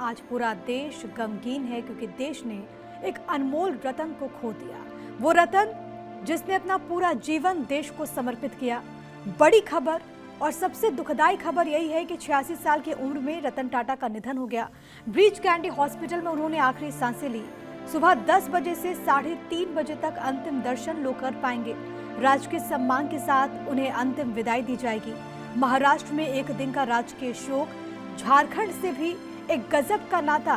आज पूरा देश गमगीन है क्योंकि देश ने एक अनमोल रतन को खो दिया। वो रतन जिसने अपना पूरा जीवन देश को समर्पित किया। बड़ी खबर और सबसे दुखदाई खबर यही है कि 86 साल की उम्र में रतन टाटा का निधन हो गया। ब्रीच कैंडी हॉस्पिटल में उन्होंने आखिरी सांसें ली। सुबह 10 बजे से 3:30 बजे तक अंतिम दर्शन लोग कर पाएंगे। राजकीय सम्मान के साथ उन्हें अंतिम विदाई दी जाएगी। महाराष्ट्र में एक दिन का राजकीय शोक, झारखंड से भी एक गजब का नाता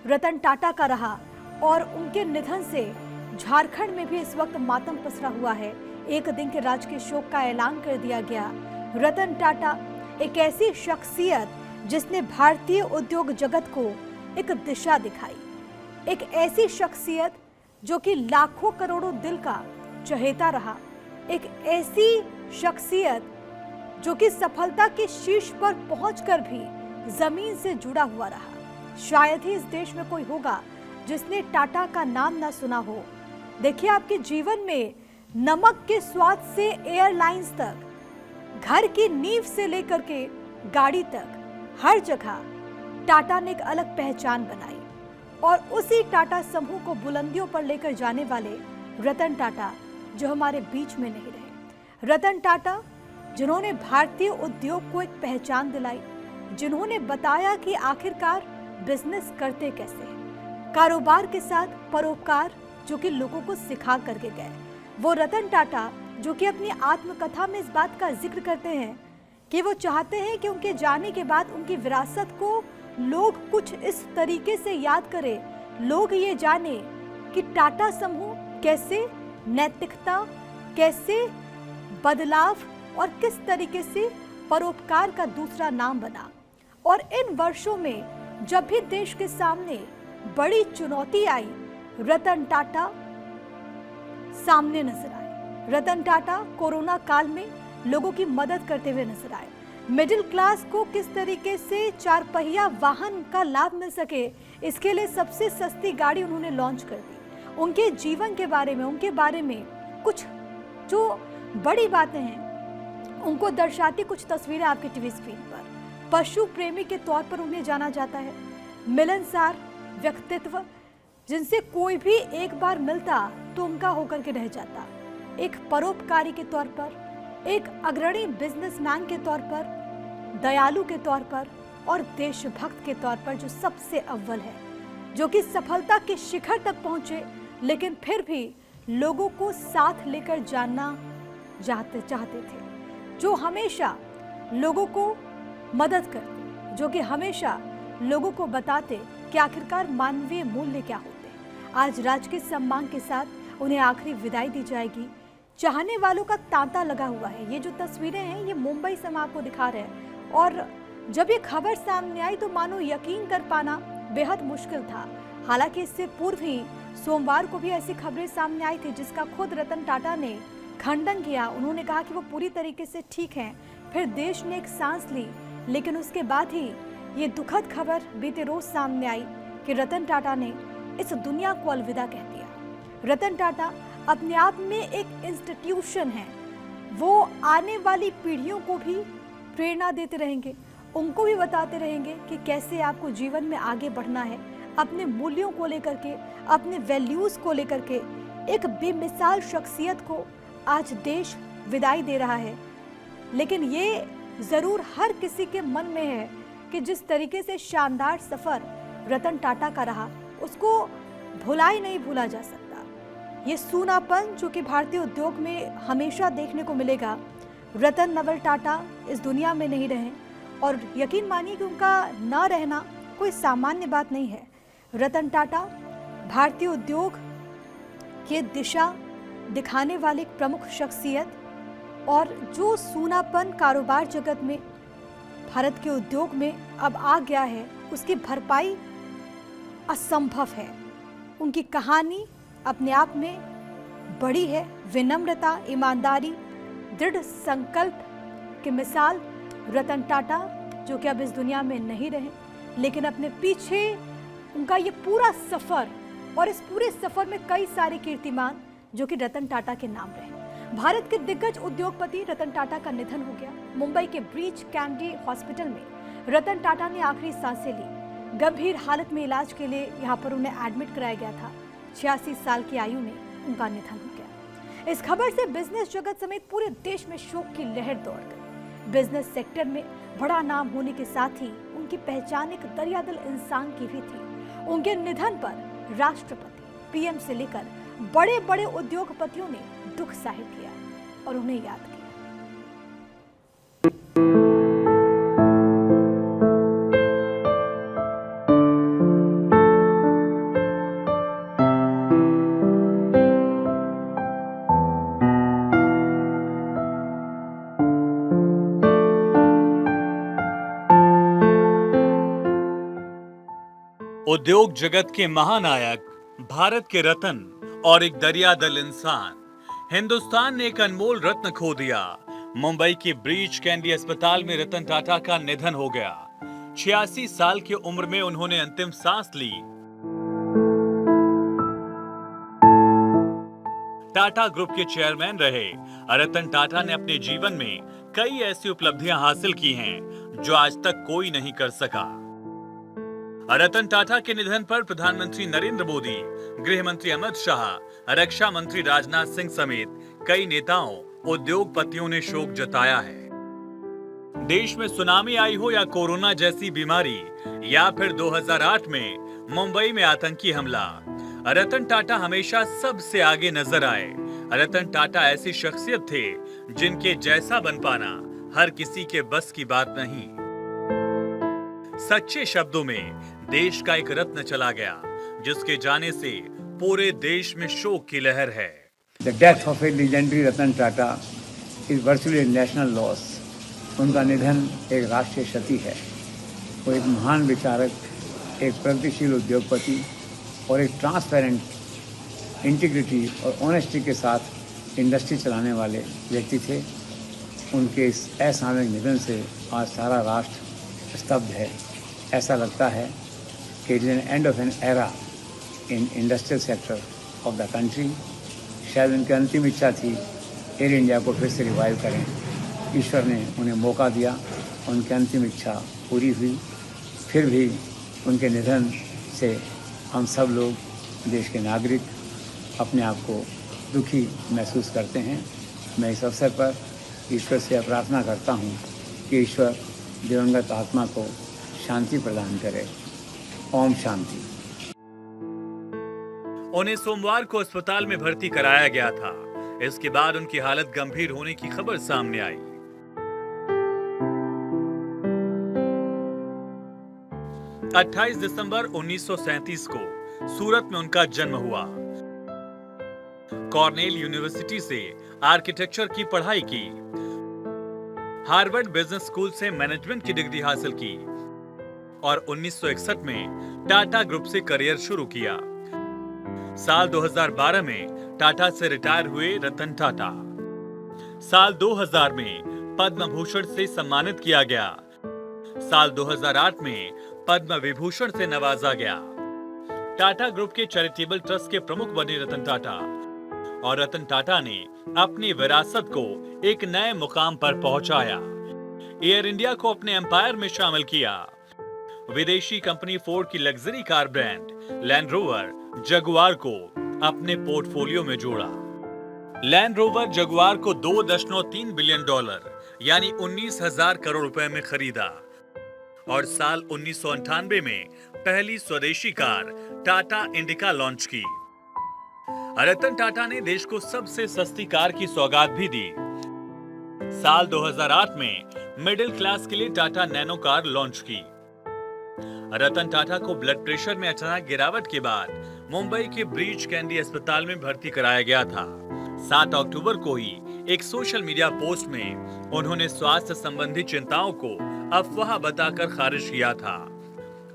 रतन टाटा का रहा और उनके निधन से झारखंड में भी इस वक्त मातम पसरा हुआ है। एक दिन के राजकीय शोक का ऐलान कर दिया गया। रतन टाटा एक ऐसी शख्सियत जिसने भारतीय उद्योग जगत को एक दिशा दिखाई, एक ऐसी शख्सियत जो कि लाखों करोड़ों दिल का चहेता रहा, एक ऐसी शख्सियत जो कि सफलता के शीर्ष पर पहुंचकर भी जमीन से जुड़ा हुआ रहा। शायद ही इस देश में कोई होगा जिसने टाटा का नाम ना सुना हो। देखिए, आपके जीवन में नमक के स्वाद से एयरलाइंस तक, घर की नींव से लेकर के गाड़ी तक, हर जगह टाटा ने एक अलग पहचान बनाई और उसी टाटा समूह को बुलंदियों पर लेकर जाने वाले रतन टाटा जो हमारे बीच में नहीं रहे। रतन टाटा जिन्होंने भारतीय उद्योग को एक पहचान दिलाई, जिन्होंने बताया कि आखिरकार बिजनेस करते कैसे हैं, कारोबार के साथ परोपकार जो कि लोगों को सिखा करके गए। वो रतन टाटा जो कि अपनी आत्मकथा में इस बात का जिक्र करते हैं कि वो चाहते हैं कि उनके जाने के बाद उनकी विरासत को लोग कुछ इस तरीके से याद करें, लोग ये जाने कि टाटा समूह कैसे नैतिकता, कैसे बदलाव और किस तरीके से परोपकार का दूसरा नाम बना। और इन वर्षों में जब भी देश के सामने बड़ी चुनौती आई, रतन टाटा सामने नजर आए। रतन टाटा कोरोना काल में लोगों की मदद करते हुए नजर आए। मिडिल क्लास को किस तरीके से 4 पहिया वाहन का लाभ मिल सके, इसके लिए सबसे सस्ती गाड़ी उन्होंने लॉन्च कर दी। उनके जीवन के बारे में, उनके बारे में कुछ जो बड़ी बातें हैं उनको दर्शाती कुछ तस्वीरें आपके टीवी स्क्रीन पर। पशु प्रेमी के तौर पर उन्हें जाना जाता है। मिलनसार व्यक्तित्व जिनसे कोई भी एक बार मिलता तो उनका होकर के रह जाता। एक परोपकारी के तौर पर, एक अग्रणी बिजनेसमैन के तौर पर, दयालु के तौर पर और देशभक्त के तौर पर जो सबसे अव्वल है, जो कि सफलता के शिखर तक पहुंचे लेकिन फिर भी लोगों को साथ लेकर जाना चाहते थे, जो हमेशा लोगों को मदद करते, जो कि हमेशा लोगों को बताते कि आखिरकार मानवीय मूल्य क्या होते हैं। आज राजकीय सम्मान के साथ उन्हें आखिरी विदाई दी जाएगी। चाहने वालों का तांता लगा हुआ है। ये जो तस्वीरें हैं ये मुंबई से हम आपको दिखा रहे हैं और जब ये खबर सामने आई तो मानो यकीन कर पाना बेहद मुश्किल था। हालांकि इससे पूर्व ही सोमवार को भी ऐसी खबरें सामने आई थी जिसका खुद रतन टाटा ने खंडन किया। उन्होंने कहा कि वो पूरी तरीके से ठीक हैं। फिर देश ने एक सांस ली, लेकिन उसके बाद ही ये दुखद खबर बीते रोज सामने आई कि रतन टाटा ने इस दुनिया को अलविदा कह दिया। रतन टाटा अपने आप में एक इंस्टीट्यूशन है। वो आने वाली पीढ़ियों को भी प्रेरणा देते रहेंगे, उनको भी बताते रहेंगे कि कैसे आपको जीवन में आगे बढ़ना है। अपने मूल्यों को लेकर के, अपने वैल्यूज को लेकर के एक बेमिसाल शख्सियत को आज देश विदाई दे रहा है। लेकिन ये जरूर हर किसी के मन में है कि जिस तरीके से शानदार सफर रतन टाटा का रहा उसको भुलाई नहीं भूला जा सकता। ये सूनापन जो कि भारतीय उद्योग में हमेशा देखने को मिलेगा। रतन नवल टाटा इस दुनिया में नहीं रहे और यकीन मानिए कि उनका न रहना कोई सामान्य बात नहीं है। रतन टाटा भारतीय उद्योग की दिशा दिखाने वाली एक प्रमुख शख्सियत और जो सूनापन कारोबार जगत में, भारत के उद्योग में अब आ गया है, उसकी भरपाई असंभव है। उनकी कहानी अपने आप में बड़ी है। विनम्रता, ईमानदारी, दृढ़ संकल्प की मिसाल रतन टाटा जो कि अब इस दुनिया में नहीं रहे, लेकिन अपने पीछे उनका ये पूरा सफर और इस पूरे सफर में कई सारे कीर्तिमान जो कि रतन टाटा के नाम रहे। भारत के दिग्गज उद्योगपति रतन टाटा का निधन हो गया। मुंबई के ब्रीच कैंडी हॉस्पिटल में रतन टाटा ने आखिरी सांसें ली। गंभीर हालत में इलाज के लिए यहाँ पर उन्हें एडमिट कराया गया था। 86 साल की आयु में उनका निधन हो गया। इस खबर से बिजनेस जगत समेत पूरे देश में शोक की लहर दौड़ गई। बिजनेस सेक्टर में बड़ा नाम होने के साथ ही उनकी पहचान एक दरियादिल इंसान की भी थी। उनके निधन पर राष्ट्रपति, पीएम से लेकर बड़े बड़े उद्योगपतियों ने दुख जाहिर किया और उन्हें याद किया। उद्योग जगत के महानायक, भारत के रत्न और एक दरियादिल इंसान, हिंदुस्तान ने एक अनमोल रत्न खो दिया। मुंबई के ब्रीच कैंडी अस्पताल में रतन टाटा का निधन हो गया। 86 साल की उम्र में उन्होंने अंतिम सांस ली। टाटा ग्रुप के चेयरमैन रहे रतन टाटा ने अपने जीवन में कई ऐसी उपलब्धियां हासिल की हैं जो आज तक कोई नहीं कर सका। रतन टाटा के निधन पर प्रधानमंत्री नरेंद्र मोदी, गृह मंत्री अमित शाह, रक्षा मंत्री राजनाथ सिंह समेत कई नेताओं, उद्योगपतियों ने शोक जताया है। देश में सुनामी आई हो या कोरोना जैसी बीमारी या फिर 2008 में मुंबई में आतंकी हमला, रतन टाटा हमेशा सबसे आगे नजर आए। रतन टाटा ऐसी शख्सियत थे जिनके जैसा बन पाना हर किसी के बस की बात नहीं। सच्चे शब्दों में देश का एक रत्न चला गया, जिसके जाने से पूरे देश में शोक की लहर है। The death of a legendary Ratan Tata is virtually a national loss. उनका निधन एक राष्ट्रीय क्षति है। वो एक महान विचारक, एक प्रगतिशील उद्योगपति और एक ट्रांसपेरेंट, इंटीग्रिटी और ऑनेस्टी के साथ इंडस्ट्री चलाने वाले व्यक्ति थे। उनके इस असामयिक निधन से आज सारा राष्ट्र स्तब्ध है। ऐसा लगता है कि it is an end of an era in industrial sector of the country. शायद उनकी अंतिम इच्छा थी एयर इंडिया को फिर से रिवाइव करें। ईश्वर ने उन्हें मौका दिया, उनकी अंतिम इच्छा पूरी हुई। फिर भी उनके निधन से हम सब लोग, देश के नागरिक, अपने आप को दुखी महसूस करते हैं। मैं इस अवसर पर ईश्वर से प्रार्थना करता हूँ कि ईश्वर दिवंगत आत्मा को शांति प्रदान करे। ओम शांति। उन्हें सोमवार को अस्पताल में भर्ती कराया गया था। इसके बाद उनकी हालत गंभीर होने की खबर सामने आई। 28 दिसंबर 1937 को सूरत में उनका जन्म हुआ। कॉर्नेल यूनिवर्सिटी से आर्किटेक्चर की पढ़ाई की। हार्वर्ड बिजनेस स्कूल से मैनेजमेंट की डिग्री हासिल की और 1961 में टाटा ग्रुप से करियर शुरू किया। साल 2012 में टाटा से रिटायर हुए रतन टाटा। साल 2000 में पद्म भूषण से सम्मानित किया गया। साल 2008 में पद्म विभूषण से नवाजा गया। टाटा ग्रुप के चैरिटेबल ट्रस्ट के प्रमुख बने रतन टाटा और रतन टाटा ने अपनी विरासत को एक नए मुकाम पर पहुंचाया। एयर इंडिया को अपने एम्पायर में शामिल किया। विदेशी कंपनी फोर्ड की luxury car brand land rover Jaguar को अपने पोर्टफोलियो में जोड़ा। लैंड रोवर जगुआर को $2.3 बिलियन यानी 19,000 करोड़ रुपए में खरीदा और साल 1998 में पहली स्वदेशी कार टाटा इंडिका लॉन्च की। रतन टाटा ने देश को सबसे सस्ती कार की सौगात भी दी। साल 2008 में मिडिल क्लास के लिए टाटा नैनो कार लॉन्च की। रतन टाटा को ब्लड प्रेशर में अचानक गिरावट के बाद मुंबई के ब्रीच कैंडी अस्पताल में भर्ती कराया गया था। 7 अक्टूबर को ही एक सोशल मीडिया पोस्ट में उन्होंने स्वास्थ्य संबंधी चिंताओं को अफवाह बताकर खारिज किया था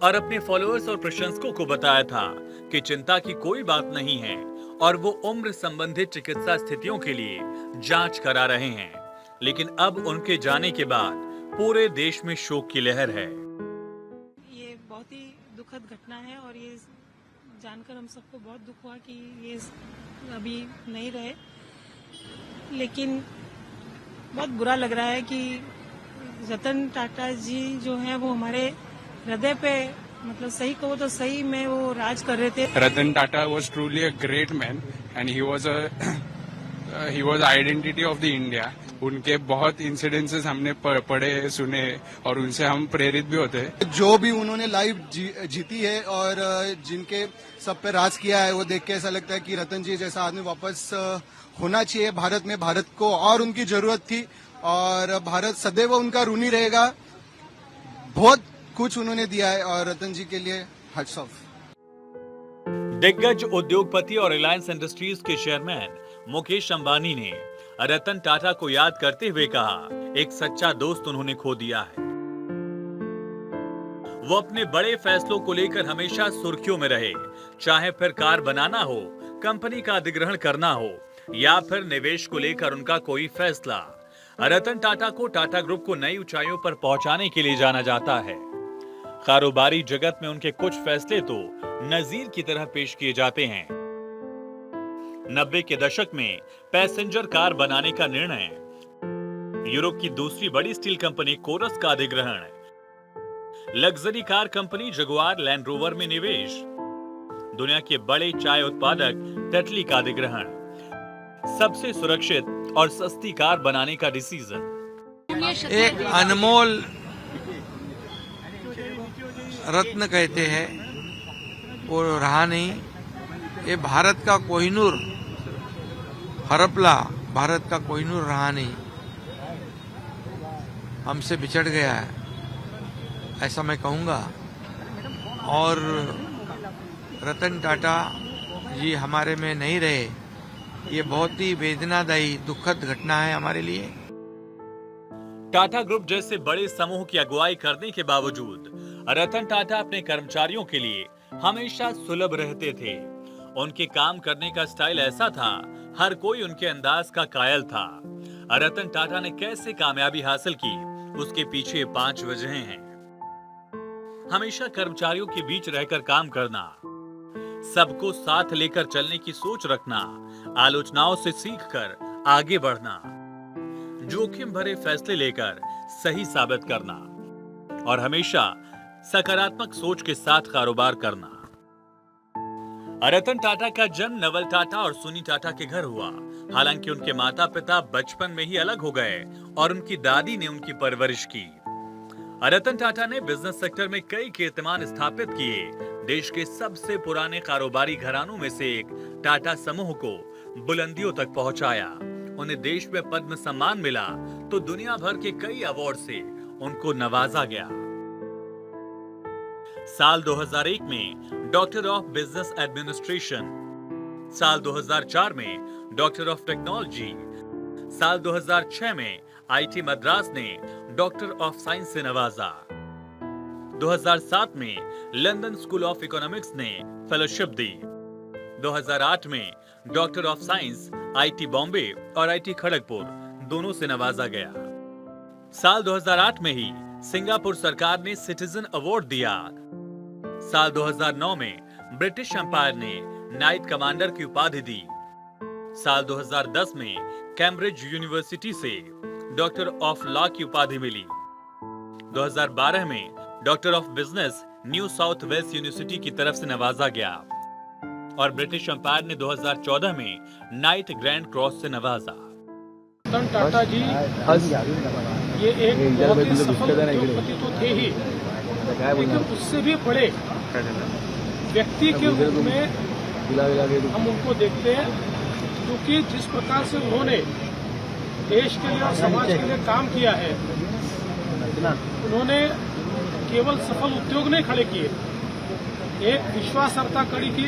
और अपने फॉलोअर्स और प्रशंसकों को बताया था कि चिंता की कोई बात नहीं है और वो उम्र संबंधित चिकित्सा स्थितियों के लिए जांच करा रहे हैं। लेकिन अब उनके जाने के बाद पूरे देश में शोक की लहर है। ये बहुत ही दुखद घटना है और ये जानकर हम सबको बहुत दुख हुआ कि ये अभी नहीं रहे। लेकिन बहुत बुरा लग रहा है कि रतन टाटा जी जो हैं वो हमारे हृदय पे मतलब सही कहो तो सही में वो राज कर रहे थे। Ratan Tata was truly a great man and he was identity of the India. उनके बहुत इंसिडेंसेस हमने पढ़े सुने और उनसे हम प्रेरित भी होते हैं। जो भी उन्होंने लाइफ जीती है और जिनके सब पे राज किया है, वो देख के ऐसा लगता है कि रतन जी जैसा आदमी वापस होना चाहिए भारत में। भारत को और उनकी जरूरत थी और भारत सदैव उनका ऋणी रहेगा। बहुत कुछ उन्होंने दिया है और रतन जी के लिए हैट्स ऑफ। दिग्गज उद्योगपति और रिलायंस इंडस्ट्रीज के चेयरमैन मुकेश अंबानी ने रतन टाटा को याद करते हुए कहा, एक सच्चा दोस्त उन्होंने खो दिया है। वो अपने बड़े फैसलों को लेकर हमेशा सुर्खियों में रहे, चाहे फिर कार बनाना हो, कंपनी का अधिग्रहण करना हो या फिर निवेश को लेकर उनका कोई फैसला। रतन टाटा को टाटा ग्रुप को नई ऊंचाइयों पर पहुंचाने के लिए जाना जाता है। कारोबारी जगत में उनके कुछ फैसले तो नजीर की तरह पेश किए जाते हैं। 90 के दशक में पैसेंजर कार बनाने का निर्णय, यूरोप की दूसरी बड़ी स्टील कंपनी कोरस का अधिग्रहण, luxury car company Jaguar land rover में निवेश, दुनिया के बड़े चाय उत्पादक टेटली का अधिग्रहण, सबसे सुरक्षित और सस्ती कार बनाने का डिसीजन। एक अनमोल रत्न कहते हैं, वो रहा नहीं। ये भारत का कोहिनूर, हरपला भारत का कोहिनूर रहा नहीं, हमसे बिछड़ गया है, ऐसा मैं कहूँगा। और रतन टाटा जी हमारे में नहीं रहे, ये बहुत ही वेदनादायी दुखद घटना है हमारे लिए। टाटा ग्रुप जैसे बड़े समूह की अगुवाई करने के बावजूद रतन टाटा अपने कर्मचारियों के लिए हमेशा सुलभ रहते थे। उनके काम करने का स्टाइल ऐसा था, हर कोई उनके अंदाज का कायल था। रतन टाटा ने कैसे कामयाबी हासिल की, उसके पीछे 5 वजहें हैं। हमेशा कर्मचारियों के बीच रहकर काम करना, सबको साथ लेकर चलने की सोच रखना, आलोचनाओं से सीखकर आगे बढ़ना, जोखिम भरे फैसले लेकर सही साबित करना और हमेशा सकारात्मक सोच के साथ कारोबार करना। रतन टाटा का जन्म नवल टाटा और सुनी टाटा के घर हुआ। हालांकि उनके माता पिता बचपन में ही अलग हो गए और उनकी दादी ने उनकी परवरिश की। रतन टाटा ने बिजनेस सेक्टर में कई कीर्तिमान स्थापित किए। देश के सबसे पुराने कारोबारी घरानों में से एक टाटा समूह को बुलंदियों तक पहुंचाया। उन्हें देश में पद्म सम्मान मिला तो दुनिया भर के कई अवार्ड से उनको नवाजा गया। साल 2001 में डॉक्टर ऑफ बिजनेस एडमिनिस्ट्रेशन, साल 2004 में डॉक्टर ऑफ टेक्नोलॉजी, साल 2006 में आईटी मद्रास ने डॉक्टर ऑफ साइंस से नवाजा। 2007 में लंदन स्कूल ऑफ इकोनॉमिक्स ने फेलोशिप दी। 2008 में doctor of science IT Bombay और आईटी खड़गपुर दोनों से नवाजा गया। साल 2008 में ही सिंगापुर सरकार ने सिटीजन अवार्ड दिया। साल 2009 में ब्रिटिश एम्पायर ने नाइट कमांडर की उपाधि दी। साल 2010 में कैम्ब्रिज यूनिवर्सिटी से डॉक्टर ऑफ लॉ की उपाधि मिली। 2012 में doctor of business New South Wales University की तरफ से नवाजा गया और ब्रिटिश एम्पायर ने 2014 में नाइट ग्रैंड क्रॉस से नवाजा। रतन टाटा जी ये एक बहुत ही सफल उद्योगपति तो थे ही, लेकिन उससे भी बड़े व्यक्ति के रूप में हम उनको देखते हैं, क्योंकि जिस प्रकार से उन्होंने देश के लिए और समाज के लिए काम किया है, उन्होंने केवल सफल उद्योग नहीं खड़े किए, एक विश्वासार्हता खड़ी की,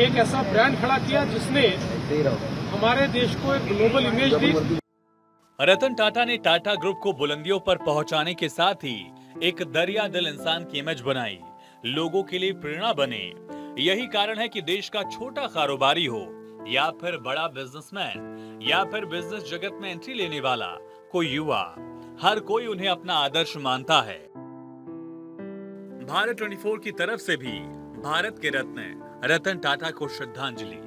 एक ऐसा ब्रांड खड़ा किया जिसने हमारे देश को एक ग्लोबल इमेज दी। रतन टाटा ने टाटा ग्रुप को बुलंदियों पर पहुंचाने के साथ ही एक दरिया दिल इंसान की इमेज बनाई, लोगों के लिए प्रेरणा बने। यही कारण है कि देश का छोटा कारोबारी हो या फिर बड़ा बिजनेसमैन या फिर बिजनेस जगत में एंट्री लेने वाला कोई युवा, हर कोई उन्हें अपना आदर्श मानता है। भारत 24 की तरफ से भी भारत के रत्न रतन टाटा को श्रद्धांजलि।